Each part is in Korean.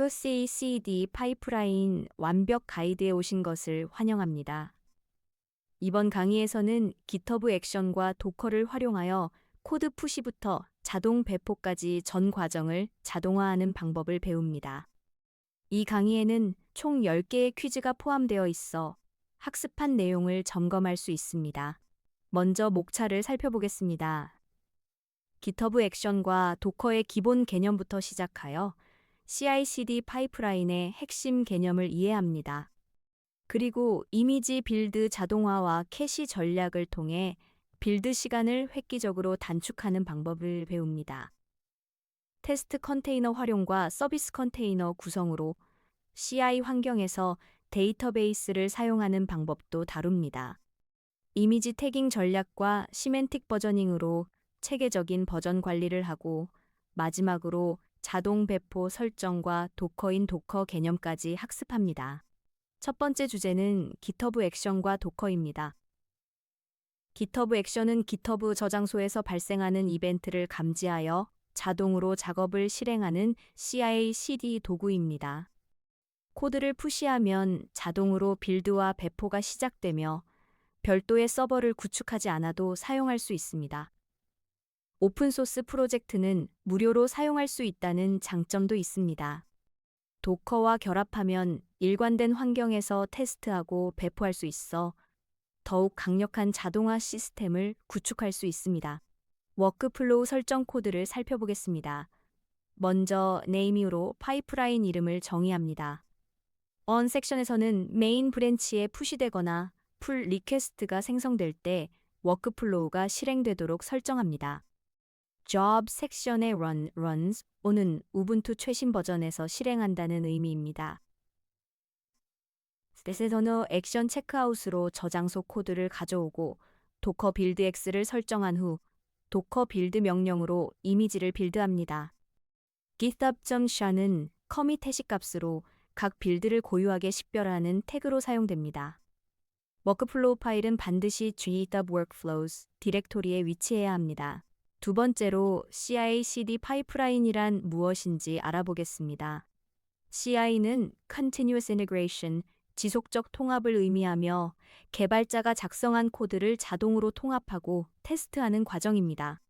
CI/CD 파이프라인 완벽 가이드에 오신 것을 환영합니다. 이번 강의에서는 GitHub 액션과 도커를 활용하여 코드 푸시부터 자동 배포까지 전 과정을 자동화하는 방법을 배웁니다. 이 강의에는 총 10개의 퀴즈가 포함되어 있어 학습한 내용을 점검할 수 있습니다. 먼저 목차를 살펴보겠습니다. GitHub 액션과 도커의 기본 개념부터 시작하여 CI/CD 파이프라인의 핵심 개념을 이해합니다. 그리고 이미지 빌드 자동화와 캐시 전략을 통해 빌드 시간을 획기적으로 단축하는 방법을 배웁니다. 테스트 컨테이너 활용과 서비스 컨테이너 구성으로 CI 환경에서 데이터베이스를 사용하는 방법도 다룹니다. 이미지 태깅 전략과 시멘틱 버저닝으로 체계적인 버전 관리를 하고 마지막으로 자동 배포 설정과 도커인 도커 개념까지 학습합니다. 첫 번째 주제는 GitHub 액션과 도커입니다. GitHub 액션은 GitHub 저장소에서 발생하는 이벤트를 감지하여 자동으로 작업을 실행하는 CI/CD 도구입니다. 코드를 푸시하면 자동으로 빌드와 배포가 시작되며 별도의 서버를 구축하지 않아도 사용할 수 있습니다. 오픈소스 프로젝트는 무료로 사용할 수 있다는 장점도 있습니다. 도커와 결합하면 일관된 환경에서 테스트하고 배포할 수 있어 더욱 강력한 자동화 시스템을 구축할 수 있습니다. 워크플로우 설정 코드를 살펴보겠습니다. 먼저 네이미로 파이프라인 이름을 정의합니다. on 섹션에서는 메인 브랜치에 푸시되거나 풀 리퀘스트가 생성될 때 워크플로우가 실행되도록 설정합니다. job 섹션의 runs 오는 우분투 최신 버전에서 실행한다는 의미입니다. 셋에서는 액션 체크아웃으로 저장소 코드를 가져오고 도커 빌드 X를 설정한 후 도커 빌드 명령으로 이미지를 빌드합니다. github.sha는 커밋 해시 값으로 각 빌드를 고유하게 식별하는 태그로 사용됩니다. 워크플로우 파일은 반드시 GitHub Workflows 디렉토리에 위치해야 합니다. 두 번째로 CI/CD 파이프라인이란 무엇인지 알아보겠습니다. CI는 Continuous Integration, 지속적 통합을 의미하며 개발자가 작성한 코드를 자동으로 통합하고 테스트하는 과정입니다.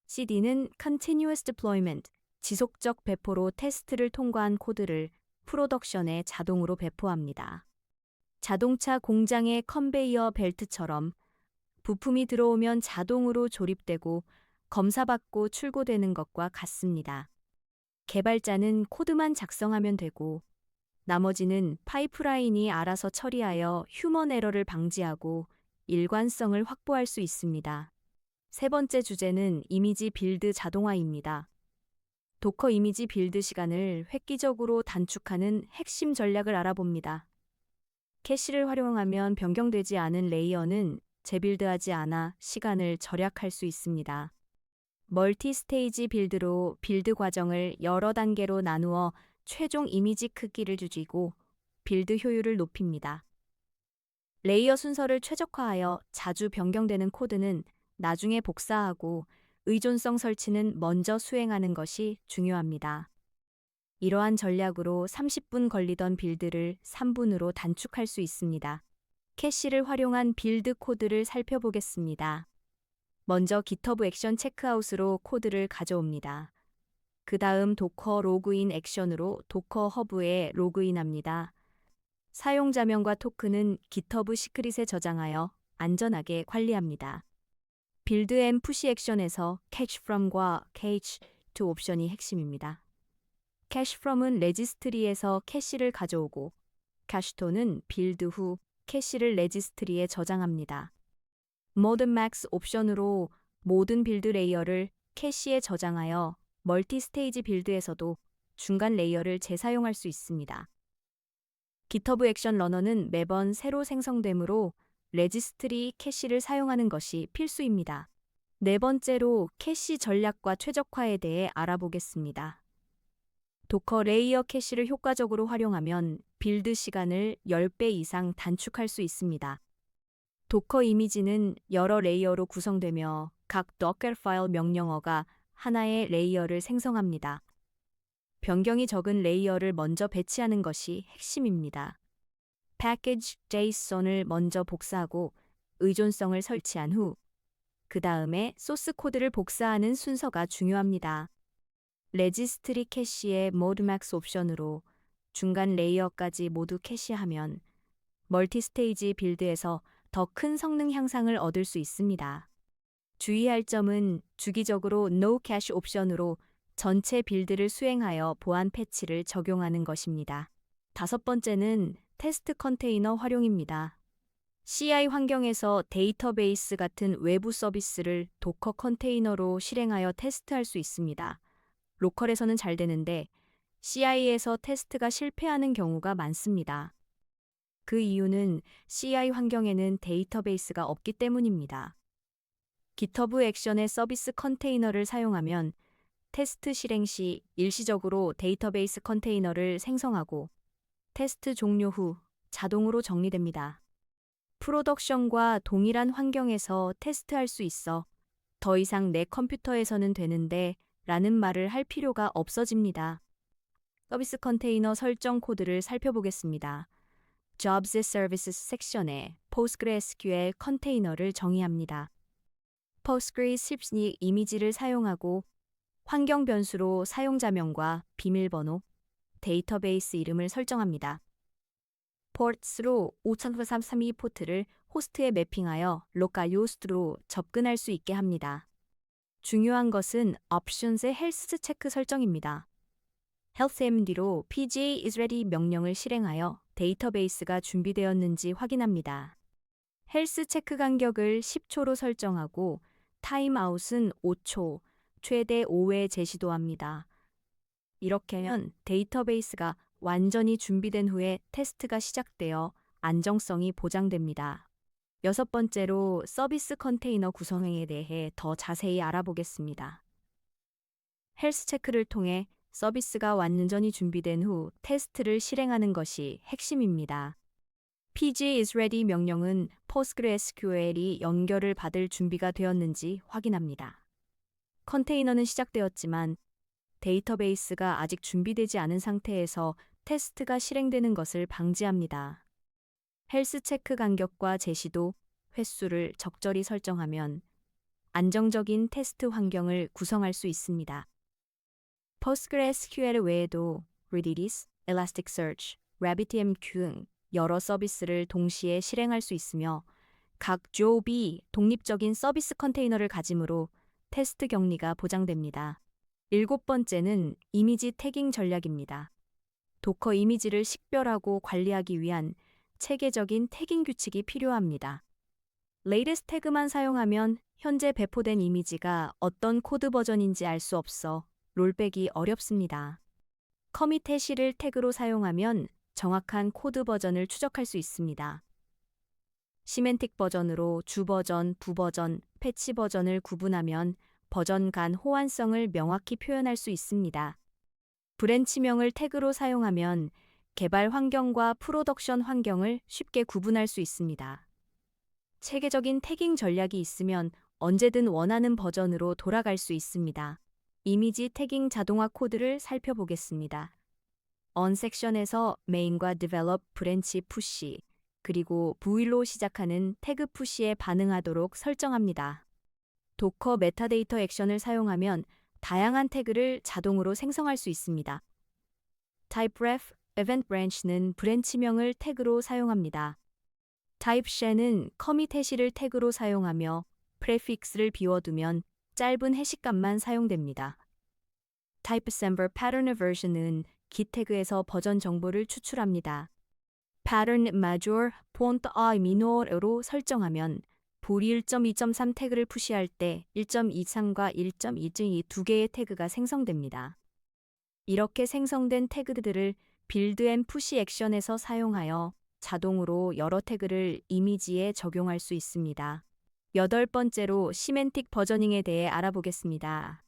CD는 Continuous Deployment, 지속적 배포로 테스트를 통과한 코드를 프로덕션에 자동으로 배포합니다. 자동차 공장의 컨베이어 벨트처럼 부품이 들어오면 자동으로 조립되고 검사받고 출고되는 것과 같습니다. 개발자는 코드만 작성하면 되고 나머지는 파이프라인이 알아서 처리하여 휴먼 에러를 방지하고 일관성을 확보할 수 있습니다. 세 번째 주제는 이미지 빌드 자동화입니다. 도커 이미지 빌드 시간을 획기적으로 단축하는 핵심 전략을 알아봅니다. 캐시를 활용하면 변경되지 않은 레이어는 재빌드하지 않아 시간을 절약할 수 있습니다. 멀티 스테이지 빌드로 빌드 과정을 여러 단계로 나누어 최종 이미지 크기를 줄이고 빌드 효율을 높입니다. 레이어 순서를 최적화하여 자주 변경되는 코드는 나중에 복사하고 의존성 설치는 먼저 수행하는 것이 중요합니다. 이러한 전략으로 30분 걸리던 빌드를 3분으로 단축할 수 있습니다. 캐시를 활용한 빌드 코드를 살펴보겠습니다. 먼저 GitHub 액션 체크아웃으로 코드를 가져옵니다. 그 다음 도커 로그인 액션으로 도커 허브에 로그인합니다. 사용자명과 토큰은 GitHub 시크릿에 저장하여 안전하게 관리합니다. 빌드 앤 푸시 액션에서 catch from과 cache to 옵션이 핵심입니다. catch from은 레지스트리에서 캐시를 가져오고 cache to는 빌드 후 캐시를 레지스트리에 저장합니다. Modern Max 옵션으로 모든 빌드 레이어를 캐시에 저장하여 멀티 스테이지 빌드에서도 중간 레이어를 재사용할 수 있습니다. GitHub 액션 러너는 매번 새로 생성되므로 레지스트리 캐시를 사용하는 것이 필수입니다. 네 번째로 캐시 전략과 최적화에 대해 알아보겠습니다. 도커 레이어 캐시를 효과적으로 활용하면 빌드 시간을 10배 이상 단축할 수 있습니다. 도커 이미지는 여러 레이어로 구성되며 각 Docker 파일 명령어가 하나의 레이어를 생성합니다. 변경이 적은 레이어를 먼저 배치하는 것이 핵심입니다. package JSON을 먼저 복사하고 의존성을 설치한 후 그 다음에 소스 코드를 복사하는 순서가 중요합니다. 레지스트리 캐시의 모드맥스 옵션으로 중간 레이어까지 모두 캐시하면 멀티스테이지 빌드에서 더 큰 성능 향상을 얻을 수 있습니다. 주의할 점은 주기적으로 No Cache 옵션으로 전체 빌드를 수행하여 보안 패치를 적용하는 것입니다. 다섯 번째는 테스트 컨테이너 활용입니다. CI 환경에서 데이터베이스 같은 외부 서비스를 도커 컨테이너로 실행하여 테스트할 수 있습니다. 로컬에서는 잘 되는데 CI에서 테스트가 실패하는 경우가 많습니다. 그 이유는 CI 환경에는 데이터베이스가 없기 때문입니다. GitHub 액션의 서비스 컨테이너를 사용하면 테스트 실행 시 일시적으로 데이터베이스 컨테이너를 생성하고 테스트 종료 후 자동으로 정리됩니다. 프로덕션과 동일한 환경에서 테스트할 수 있어 더 이상 내 컴퓨터에서는 되는데 라는 말을 할 필요가 없어집니다. 서비스 컨테이너 설정 코드를 살펴보겠습니다. Jobs Services 섹션에 PostgreSQL 컨테이너를 정의합니다. PostgreSQL 이미지를 사용하고 환경 변수로 사용자명과 비밀번호, 데이터베이스 이름을 설정합니다. ports로 5332 포트를 호스트에 매핑하여 로컬 호스트로 접근할 수 있게 합니다. 중요한 것은 options의 health 체크 설정입니다. healthmd로 pga is ready 명령을 실행하여 데이터베이스가 준비되었는지 확인합니다. 헬스 체크 간격을 10초로 설정하고 타임아웃은 5초, 최대 5회 제시도합니다. 이렇게 하면 데이터베이스가 완전히 준비된 후에 테스트가 시작되어 안정성이 보장됩니다. 여섯 번째로 서비스 컨테이너 구성에 대해 더 자세히 알아보겠습니다. 헬스 체크를 통해 서비스가 완전히 준비된 후 테스트를 실행하는 것이 핵심입니다. pg is ready 명령은 PostgreSQL이 연결을 받을 준비가 되었는지 확인합니다. 컨테이너는 시작되었지만 데이터베이스가 아직 준비되지 않은 상태에서 테스트가 실행되는 것을 방지합니다. 헬스 체크 간격과 제시도, 횟수를 적절히 설정하면 안정적인 테스트 환경을 구성할 수 있습니다. PostgreSQL 외에도 Redis, Elasticsearch, RabbitMQ 등 여러 서비스를 동시에 실행할 수 있으며 각 job이 독립적인 서비스 컨테이너를 가지므로 테스트 격리가 보장됩니다. 일곱 번째는 이미지 태깅 전략입니다. 도커 이미지를 식별하고 관리하기 위한 체계적인 태깅 규칙이 필요합니다. latest 태그만 사용하면 현재 배포된 이미지가 어떤 코드 버전인지 알 수 없어 롤백이 어렵습니다. 커밋 해시를 태그로 사용하면 정확한 코드 버전을 추적할 수 있습니다. 시멘틱 버전으로 주 버전, 부 버전, 패치 버전을 구분하면 버전 간 호환성을 명확히 표현할 수 있습니다. 브랜치명을 태그로 사용하면 개발 환경과 프로덕션 환경을 쉽게 구분할 수 있습니다. 체계적인 태깅 전략이 있으면 언제든 원하는 버전으로 돌아갈 수 있습니다. 이미지 태깅 자동화 코드를 살펴보겠습니다. on 섹션에서 main과 develop 브랜치 푸시, 그리고 부일로 시작하는 태그 푸시에 반응하도록 설정합니다. 도커 메타데이터 액션을 사용하면 다양한 태그를 자동으로 생성할 수 있습니다. typeref, event branch는 브랜치명을 태그로 사용합니다. typeshell은 커밋 해시를 태그로 사용하며 prefix를 비워두면 짧은 해시값만 사용됩니다. typeassembler pattern aversion은 git 태그에서 버전 정보를 추출합니다. pattern major, font a minor로 설정하면 불 1.2.3 태그를 푸시할 때 1.23과 1.2이 두 개의 태그가 생성됩니다. 이렇게 생성된 태그들을 빌드 앤 푸시 액션에서 사용하여 자동으로 여러 태그를 이미지에 적용할 수 있습니다. 여덟 번째로 시멘틱 버저닝에 대해 알아보겠습니다.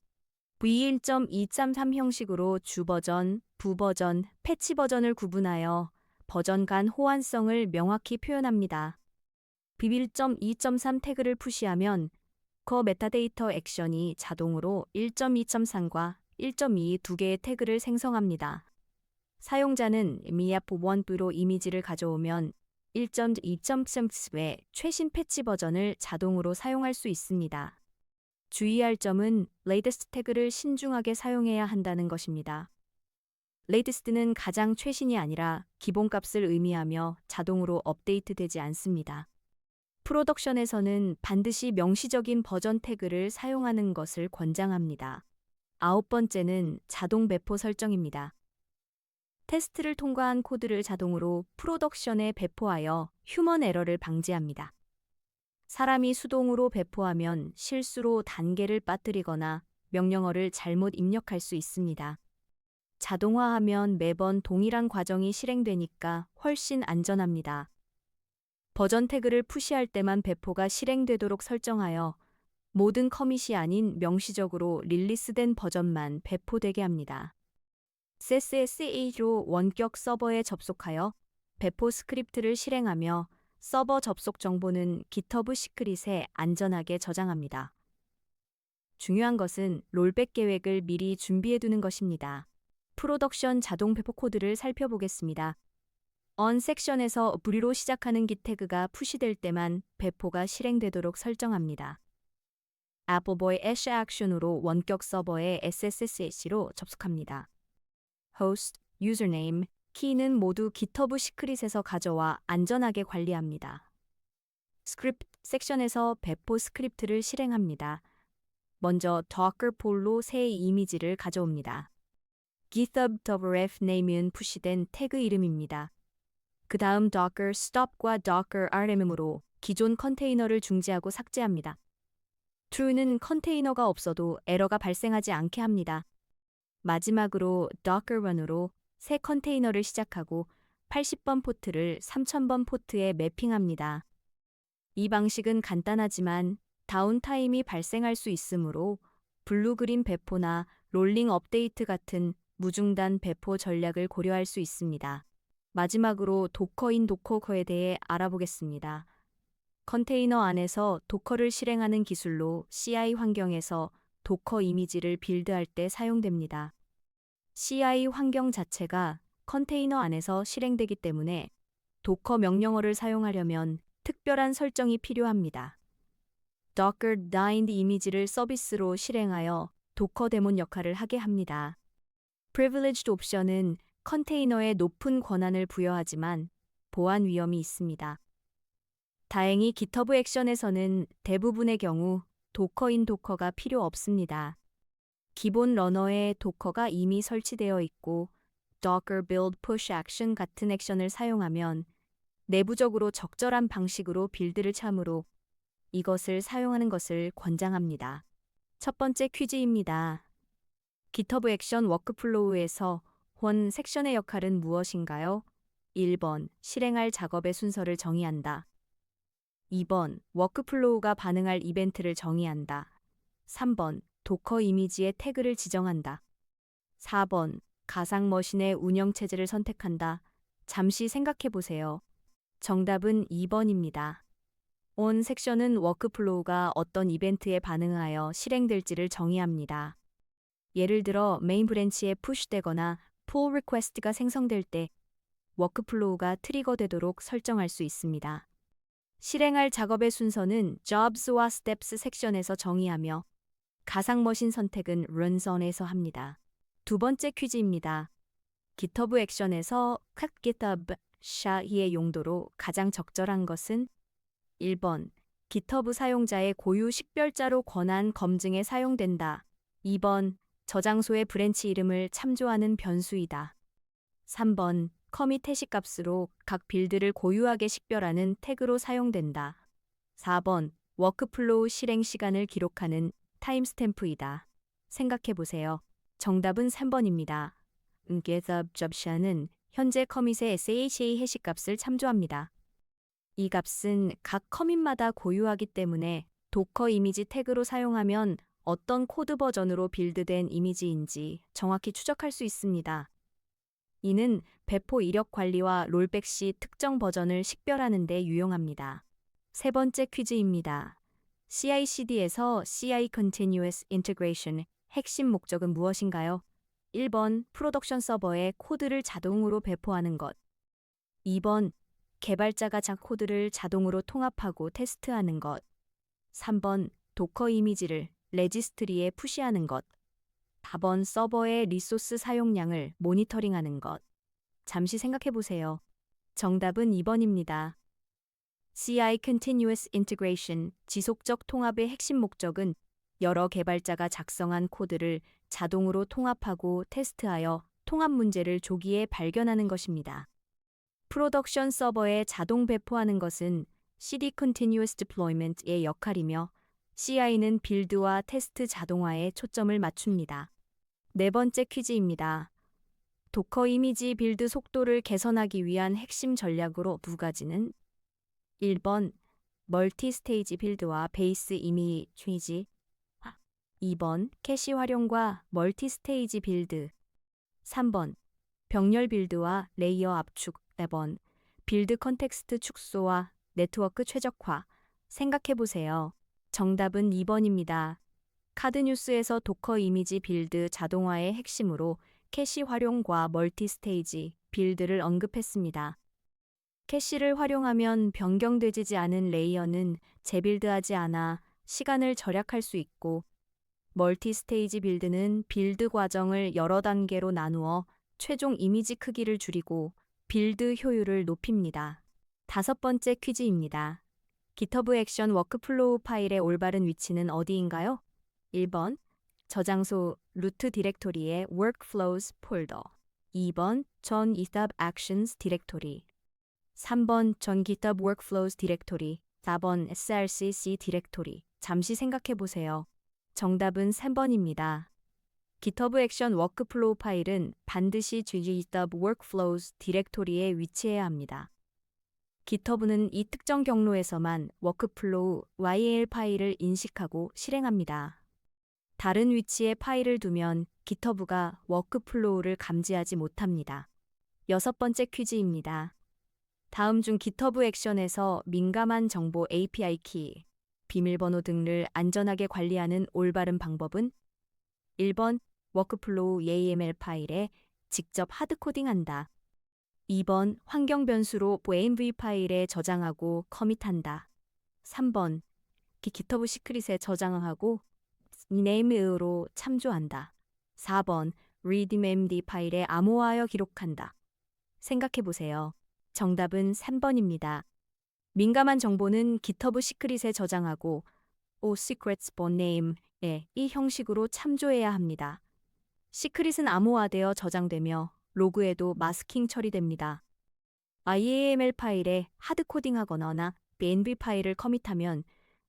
V1.2.3 형식으로 주 버전, 부 버전, 패치 버전을 구분하여 버전 간 호환성을 명확히 표현합니다. v1.2.3 태그를 푸시하면 그 메타데이터 액션이 자동으로 1.2.3과 1.2 두 개의 태그를 생성합니다. 사용자는 miap1로 이미지를 가져오면 1.2.3의 최신 패치 버전을 자동으로 사용할 수 있습니다. 주의할 점은 latest 태그를 신중하게 사용해야 한다는 것입니다. latest는 가장 최신이 아니라 기본값을 의미하며 자동으로 업데이트되지 않습니다. 프로덕션에서는 반드시 명시적인 버전 태그를 사용하는 것을 권장합니다. 9번째는 자동 배포 설정입니다. 테스트를 통과한 코드를 자동으로 프로덕션에 배포하여 휴먼 에러를 방지합니다. 사람이 수동으로 배포하면 실수로 단계를 빠뜨리거나 명령어를 잘못 입력할 수 있습니다. 자동화하면 매번 동일한 과정이 실행되니까 훨씬 안전합니다. 버전 태그를 푸시할 때만 배포가 실행되도록 설정하여 모든 커밋이 아닌 명시적으로 릴리스된 버전만 배포되게 합니다. SSH로 원격 서버에 접속하여 배포 스크립트를 실행하며 서버 접속 정보는 GitHub 시크릿에 안전하게 저장합니다. 중요한 것은 롤백 계획을 미리 준비해두는 것입니다. 프로덕션 자동 배포 코드를 살펴보겠습니다. on 섹션에서 불의로 시작하는 git 태그가 푸시될 때만 배포가 실행되도록 설정합니다. appleboy ash action으로 원격 서버에 SSH로 접속합니다. host, username, 키는 모두 GitHub 시크릿에서 가져와 안전하게 관리합니다. 스크립트 섹션에서 배포 스크립트를 실행합니다. 먼저 docker 폴로 새 이미지를 가져옵니다. GitHub wref name은 푸시된 태그 이름입니다. 그 다음 docker stop과 docker rm으로 기존 컨테이너를 중지하고 삭제합니다. true는 컨테이너가 없어도 에러가 발생하지 않게 합니다. 마지막으로 docker run으로 새 컨테이너를 시작하고 80번 포트를 3000번 포트에 매핑합니다. 이 방식은 간단하지만 다운타임이 발생할 수 있으므로 블루그린 배포나 롤링 업데이트 같은 무중단 배포 전략을 고려할 수 있습니다. 마지막으로 도커인 도커에 대해 알아보겠습니다. 컨테이너 안에서 도커를 실행하는 기술로 CI 환경에서 도커 이미지를 빌드할 때 사용됩니다. CI 환경 자체가 컨테이너 안에서 실행되기 때문에 도커 명령어를 사용하려면 특별한 설정이 필요합니다. Docker Dyned 이미지를 서비스로 실행하여 도커 데몬 역할을 하게 합니다. Privileged 옵션은 컨테이너에 높은 권한을 부여하지만 보안 위험이 있습니다. 다행히 GitHub 액션에서는 대부분의 경우 도커인 도커가 필요 없습니다. 기본 러너에 도커가 이미 설치되어 있고 Docker build push action 같은 액션을 사용하면 내부적으로 적절한 방식으로 빌드를 참으로 이것을 사용하는 것을 권장합니다. 첫 번째 퀴즈입니다. GitHub 액션 워크플로우에서 원 섹션의 역할은 무엇인가요? 1번, 실행할 작업의 순서를 정의한다. 2번, 워크플로우가 반응할 이벤트를 정의한다. 3번, 도커 이미지의 태그를 지정한다. 4번, 가상 머신의 운영체제를 선택한다. 잠시 생각해 보세요. 정답은 2번입니다. on 섹션은 워크플로우가 어떤 이벤트에 반응하여 실행될지를 정의합니다. 예를 들어 메인 브랜치에 푸시되거나 pull request가 생성될 때 워크플로우가 트리거되도록 설정할 수 있습니다. 실행할 작업의 순서는 jobs와 steps 섹션에서 정의하며 가상머신 선택은 runs on에서 합니다. 두 번째 퀴즈입니다. GitHub 액션에서 GitHub 샤히의 용도로 가장 적절한 것은 1번, GitHub 사용자의 고유 식별자로 권한 검증에 사용된다. 2번, 저장소의 브랜치 이름을 참조하는 변수이다. 3번, 커밋 해시 값으로 각 빌드를 고유하게 식별하는 태그로 사용된다. 4번, 워크플로우 실행 시간을 기록하는 타임스탬프이다. 생각해 보세요. 정답은 3번입니다. GitHub 접샤는 현재 커밋의 SHA 해시 값을 참조합니다. 이 값은 각 커밋마다 고유하기 때문에 도커 이미지 태그로 사용하면 어떤 코드 버전으로 빌드된 이미지인지 정확히 추적할 수 있습니다. 이는 배포 이력 관리와 롤백 시 특정 버전을 식별하는 데 유용합니다. 세 번째 퀴즈입니다. CI/CD에서 CI Continuous Integration 핵심 목적은 무엇인가요? 1번 프로덕션 서버에 코드를 자동으로 배포하는 것. 2번 개발자가 코드를 자동으로 통합하고 테스트하는 것. 3번 도커 이미지를 레지스트리에 푸시하는 것. 4번 서버의 리소스 사용량을 모니터링하는 것. 잠시 생각해 보세요. 정답은 2번입니다. CI Continuous Integration, 지속적 통합의 핵심 목적은 여러 개발자가 작성한 코드를 자동으로 통합하고 테스트하여 통합 문제를 조기에 발견하는 것입니다. 프로덕션 서버에 자동 배포하는 것은 CD Continuous Deployment의 역할이며 CI는 빌드와 테스트 자동화에 초점을 맞춥니다. 네 번째 퀴즈입니다. 도커 이미지 빌드 속도를 개선하기 위한 핵심 전략으로 두 가지는 1번 멀티 스테이지 빌드와 베이스 이미지, 2번 캐시 활용과 멀티 스테이지 빌드, 3번 병렬 빌드와 레이어 압축, 4번 빌드 컨텍스트 축소와 네트워크 최적화. 생각해보세요. 정답은 2번입니다. 카드뉴스에서 도커 이미지 빌드 자동화의 핵심으로 캐시 활용과 멀티 스테이지 빌드를 언급했습니다. 캐시를 활용하면 변경되지 않은 레이어는 재빌드하지 않아 시간을 절약할 수 있고, 멀티 스테이지 빌드는 빌드 과정을 여러 단계로 나누어 최종 이미지 크기를 줄이고 빌드 효율을 높입니다. 다섯 번째 퀴즈입니다. GitHub 액션 워크플로우 파일의 올바른 위치는 어디인가요? 1번 저장소 루트 디렉토리의 workflows 폴더, 2번 전 GitHub actions 디렉토리, 3번 전 GitHub workflows 디렉토리, 4번 srcc 디렉토리. 잠시 생각해 보세요. 정답은 3번입니다. GitHub 액션 워크플로우 파일은 반드시 GitHub workflows 디렉토리에 위치해야 합니다. GitHub는 이 특정 경로에서만 워크플로우 YAML 파일을 인식하고 실행합니다. 다른 위치에 파일을 두면 GitHub가 워크플로우를 감지하지 못합니다. 여섯 번째 퀴즈입니다. 다음 중 GitHub 액션에서 민감한 정보 API 키, 비밀번호 등을 안전하게 관리하는 올바른 방법은 1번 워크플로우 YAML 파일에 직접 하드코딩한다. 2번 환경 변수로 env 파일에 저장하고 커밋한다. 3번 GitHub 시크릿에 저장하고 name으로 참조한다. 4번 readmemd 파일에 암호화하여 기록한다. 생각해보세요. 정답은 3번입니다. 민감한 정보는 GitHub 시크릿에 저장하고 secrets by name의 이 형식으로 참조해야 합니다. 시크릿은 암호화되어 저장되며 로그에도 마스킹 처리됩니다. YAML 파일에 하드코딩하거나 env 파일을 커밋하면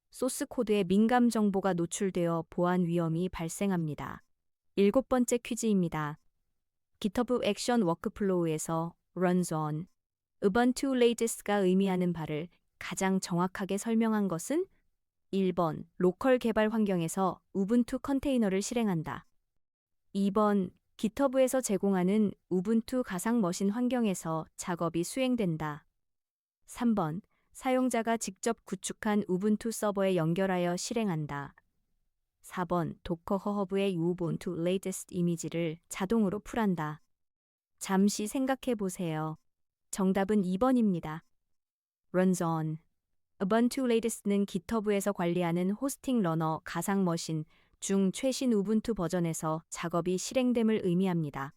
소스 코드에 민감 정보가 노출되어 보안 위험이 발생합니다. 일곱 번째 퀴즈입니다. GitHub 액션 워크플로우에서 runs on, ubuntu latest가 의미하는 바를 가장 정확하게 설명한 것은 1번 로컬 개발 환경에서 우분투 컨테이너를 실행한다. 2번 GitHub에서 제공하는 우분투 가상 머신 환경에서 작업이 수행된다. 3번 사용자가 직접 구축한 우분투 서버에 연결하여 실행한다. 4번 도커 허브의 우분투 레이테스트 이미지를 자동으로 풀한다. 잠시 생각해 보세요. 정답은 2번입니다. runs on. ubuntu latest는 GitHub에서 관리하는 호스팅 러너 가상 머신 중 최신 우분투 버전에서 작업이 실행됨을 의미합니다.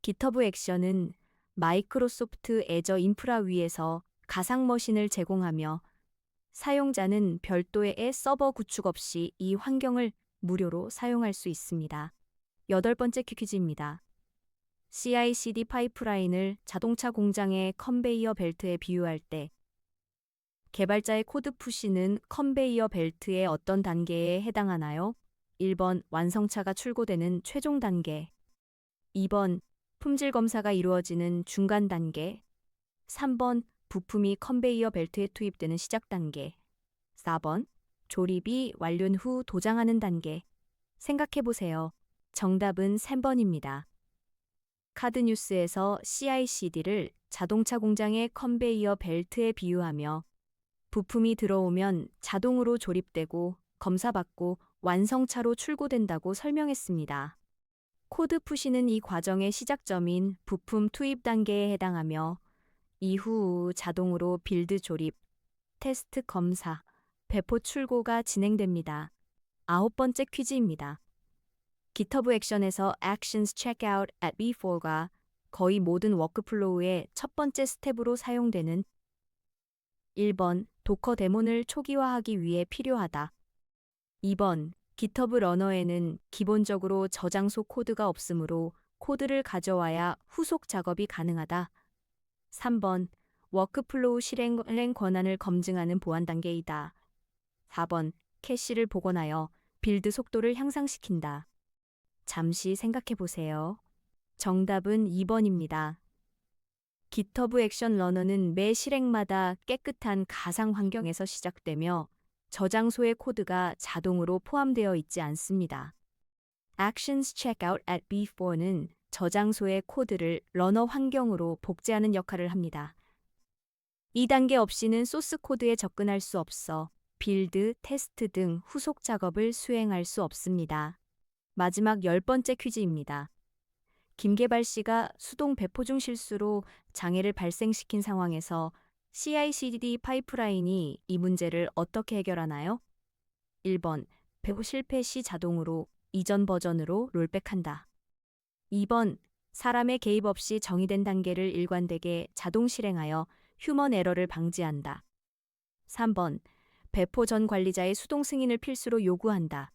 GitHub 액션은 마이크로소프트 애저 인프라 위에서 가상 머신을 제공하며 사용자는 별도의 서버 구축 없이 이 환경을 무료로 사용할 수 있습니다. 여덟 번째 퀴즈입니다. CI/CD 파이프라인을 자동차 공장의 컨베이어 벨트에 비유할 때 개발자의 코드 푸시는 컨베이어 벨트의 어떤 단계에 해당하나요? 1번 완성차가 출고되는 최종 단계, 2번 품질 검사가 이루어지는 중간 단계, 3번 부품이 컨베이어 벨트에 투입되는 시작 단계, 4번 조립이 완료된 후 도장하는 단계. 생각해보세요. 정답은 3번입니다. 카드뉴스에서 CI/CD를 자동차 공장의 컨베이어 벨트에 비유하며 부품이 들어오면 자동으로 조립되고 검사받고 완성차로 출고된다고 설명했습니다. 코드 푸시는 이 과정의 시작점인 부품 투입 단계에 해당하며 이후 자동으로 빌드 조립, 테스트 검사, 배포 출고가 진행됩니다. 9번째 퀴즈입니다. GitHub 액션에서 Actions Checkout at B4가 거의 모든 워크플로우의 첫 번째 스텝으로 사용되는 1번 도커 데몬을 초기화하기 위해 필요하다. 2번 GitHub 러너에는 기본적으로 저장소 코드가 없으므로 코드를 가져와야 후속 작업이 가능하다. 3번 워크플로우 실행 권한을 검증하는 보안 단계이다. 4번 캐시를 복원하여 빌드 속도를 향상시킨다. 잠시 생각해 보세요. 정답은 2번입니다. GitHub 액션 러너는 매 실행마다 깨끗한 가상 환경에서 시작되며 저장소의 코드가 자동으로 포함되어 있지 않습니다. Actions Checkout at B4는 저장소의 코드를 러너 환경으로 복제하는 역할을 합니다. 이 단계 없이는 소스 코드에 접근할 수 없어 빌드, 테스트 등 후속 작업을 수행할 수 없습니다. 마지막 10번째 퀴즈입니다. 김계발 씨가 수동 배포 중 실수로 장애를 발생시킨 상황에서 CI/CD 파이프라인이 이 문제를 어떻게 해결하나요? 1번, 배포 실패 시 자동으로 이전 버전으로 롤백한다. 2번, 사람의 개입 없이 정의된 단계를 일관되게 자동 실행하여 휴먼 에러를 방지한다. 3번, 배포 전 관리자의 수동 승인을 필수로 요구한다.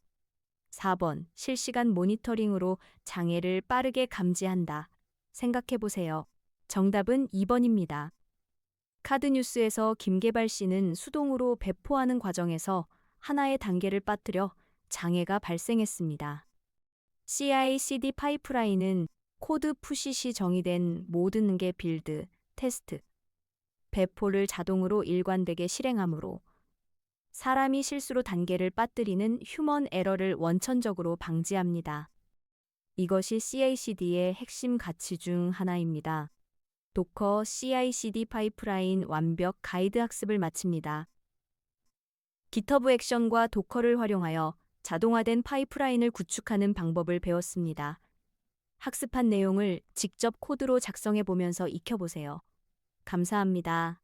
4번, 실시간 모니터링으로 장애를 빠르게 감지한다. 생각해보세요. 정답은 2번입니다. 카드뉴스에서 김계발 씨는 수동으로 배포하는 과정에서 하나의 단계를 빠뜨려 장애가 발생했습니다. CI/CD 파이프라인은 코드 푸시 시 정의된 모든 단계 빌드, 테스트, 배포를 자동으로 일관되게 실행하므로 사람이 실수로 단계를 빠뜨리는 휴먼 에러를 원천적으로 방지합니다. 이것이 CI/CD의 핵심 가치 중 하나입니다. 도커 CI/CD 파이프라인 완벽 가이드 학습을 마칩니다. GitHub 액션과 도커를 활용하여 자동화된 파이프라인을 구축하는 방법을 배웠습니다. 학습한 내용을 직접 코드로 작성해 보면서 익혀보세요. 감사합니다.